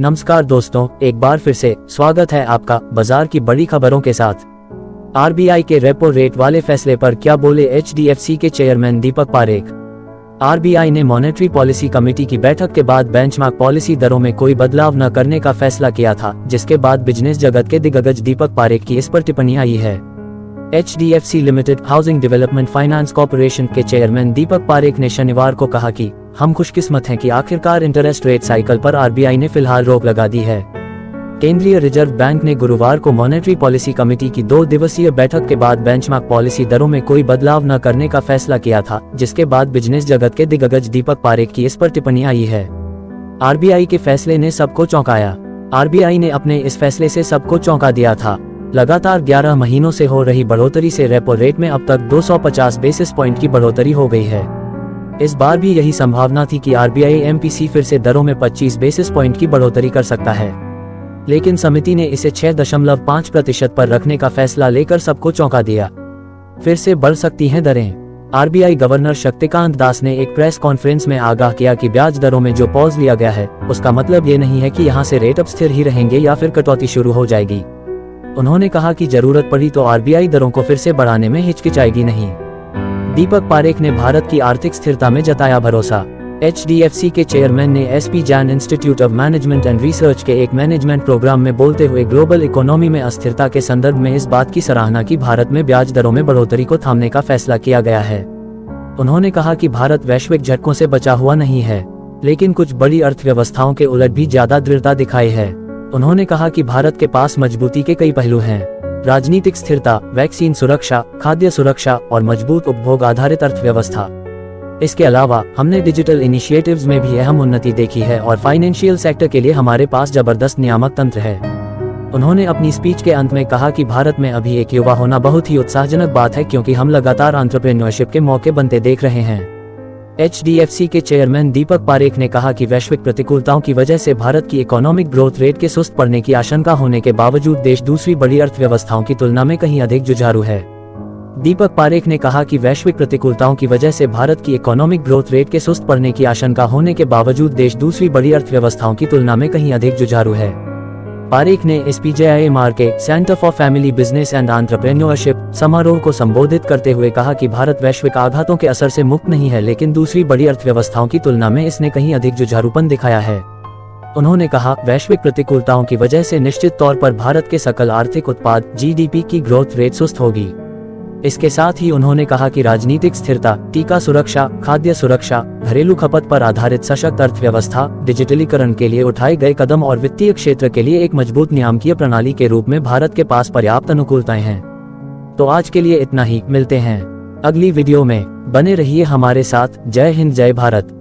नमस्कार दोस्तों, एक बार फिर से स्वागत है आपका बाजार की बड़ी खबरों के साथ। आरबीआई के रेपो रेट वाले फैसले पर क्या बोले एचडीएफसी के चेयरमैन दीपक पारेख। आरबीआई ने मॉनेटरी पॉलिसी कमेटी की बैठक के बाद बेंचमार्क पॉलिसी दरों में कोई बदलाव न करने का फैसला किया था, जिसके बाद बिजनेस जगत के दिग्गज दीपक पारेख की इस पर टिप्पणी आई है। HDFC limited housing development finance corporation के चेयरमैन दीपक पारेख ने शनिवार को कहा कि हम खुशकिस्मत हैं कि आखिरकार इंटरेस्ट रेट साइकिल पर आरबीआई ने फिलहाल रोक लगा दी है। केंद्रीय रिजर्व बैंक ने गुरुवार को मॉनेटरी पॉलिसी कमेटी की 2 दिवसीय बैठक के बाद बेंचमार्क पॉलिसी दरों में कोई बदलाव न करने का फैसला किया था, जिसके बाद बिजनेस जगत के दिग्गज दीपक पारेख की इस पर टिप्पणी आई है। आरबीआई के फैसले ने सबको चौंकाया। आरबीआई ने अपने इस फैसले से सबको चौंका दिया था। लगातार 11 महीनों से हो रही बढ़ोतरी से रेपो रेट में अब तक 250 बेसिस पॉइंट की बढ़ोतरी हो गई है। इस बार भी यही संभावना थी कि आरबीआई एमपीसी फिर से दरों में 25 बेसिस पॉइंट की बढ़ोतरी कर सकता है, लेकिन समिति ने इसे 6.5% पर रखने का फैसला लेकर सबको चौंका दिया। फिर से बढ़ सकती हैं दरें। आरबीआई गवर्नर शक्तिकांत दास ने एक प्रेस कॉन्फ्रेंस में आगाह किया कि ब्याज दरों में जो पॉज लिया गया है, उसका मतलब ये नहीं है कि यहाँ से रेट अब स्थिर ही रहेंगे या फिर कटौती शुरू हो जाएगी। उन्होंने कहा कि जरूरत पड़ी तो आरबीआई दरों को फिर से बढ़ाने में हिचकिचाएगी नहीं। दीपक पारेख ने भारत की आर्थिक स्थिरता में जताया भरोसा। एचडीएफसी के चेयरमैन ने SP Jain institute of management and research के एक मैनेजमेंट प्रोग्राम में बोलते हुए ग्लोबल इकोनॉमी में अस्थिरता के संदर्भ में इस बात की सराहना की भारत में ब्याज दरों में बढ़ोतरी को थामने का फैसला किया गया है। उन्होंने कहा कि भारत वैश्विक झटकों से बचा हुआ नहीं है, लेकिन कुछ बड़ी अर्थव्यवस्थाओं के उलट भी ज्यादा दृढ़ता दिखाई है। उन्होंने कहा कि भारत के पास मजबूती के कई पहलू हैं: राजनीतिक स्थिरता, वैक्सीन सुरक्षा, खाद्य सुरक्षा और मजबूत उपभोग आधारित अर्थव्यवस्था। इसके अलावा हमने डिजिटल इनिशिएटिव्स में भी अहम उन्नति देखी है और फाइनेंशियल सेक्टर के लिए हमारे पास जबरदस्त नियामक तंत्र है। उन्होंने अपनी स्पीच के अंत में कहा कि भारत में अभी एक युवा होना बहुत ही उत्साहजनक बात है, क्योंकि हम लगातार एंटरप्रेन्योरशिप के मौके बनते देख रहे हैं। एचडीएफसी के चेयरमैन दीपक पारेख ने कहा कि वैश्विक प्रतिकूलताओं की वजह से भारत की इकोनॉमिक ग्रोथ रेट के सुस्त पड़ने की आशंका होने के बावजूद देश दूसरी बड़ी अर्थव्यवस्थाओं की तुलना में कहीं अधिक जुझारू है। दीपक पारेख ने कहा कि वैश्विक प्रतिकूलताओं की वजह से भारत की इकोनॉमिक ग्रोथ रेट के सुस्त पड़ने की आशंका होने के बावजूद देश दूसरी बड़ी अर्थव्यवस्थाओं की तुलना में कहीं अधिक जुझारू है। पारेख ने एसपीजेआईएमआर के centre for family business and entrepreneurship समारोह को संबोधित करते हुए कहा कि भारत वैश्विक आघातों के असर से मुक्त नहीं है, लेकिन दूसरी बड़ी अर्थव्यवस्थाओं की तुलना में इसने कहीं अधिक जुझारूपन दिखाया है। उन्होंने कहा, वैश्विक प्रतिकूलताओं की वजह से निश्चित तौर पर भारत के सकल आर्थिक उत्पाद जीडीपी की ग्रोथ रेट सुस्त होगी। इसके साथ ही उन्होंने कहा कि राजनीतिक स्थिरता, टीका सुरक्षा, खाद्य सुरक्षा, घरेलू खपत पर आधारित सशक्त अर्थव्यवस्था, डिजिटलीकरण के लिए उठाए गए कदम और वित्तीय क्षेत्र के लिए एक मजबूत नियामकीय प्रणाली के रूप में भारत के पास पर्याप्त अनुकूलताएं हैं। तो आज के लिए इतना ही, मिलते हैं अगली वीडियो में। बने रहिए हमारे साथ। जय हिंद, जय भारत।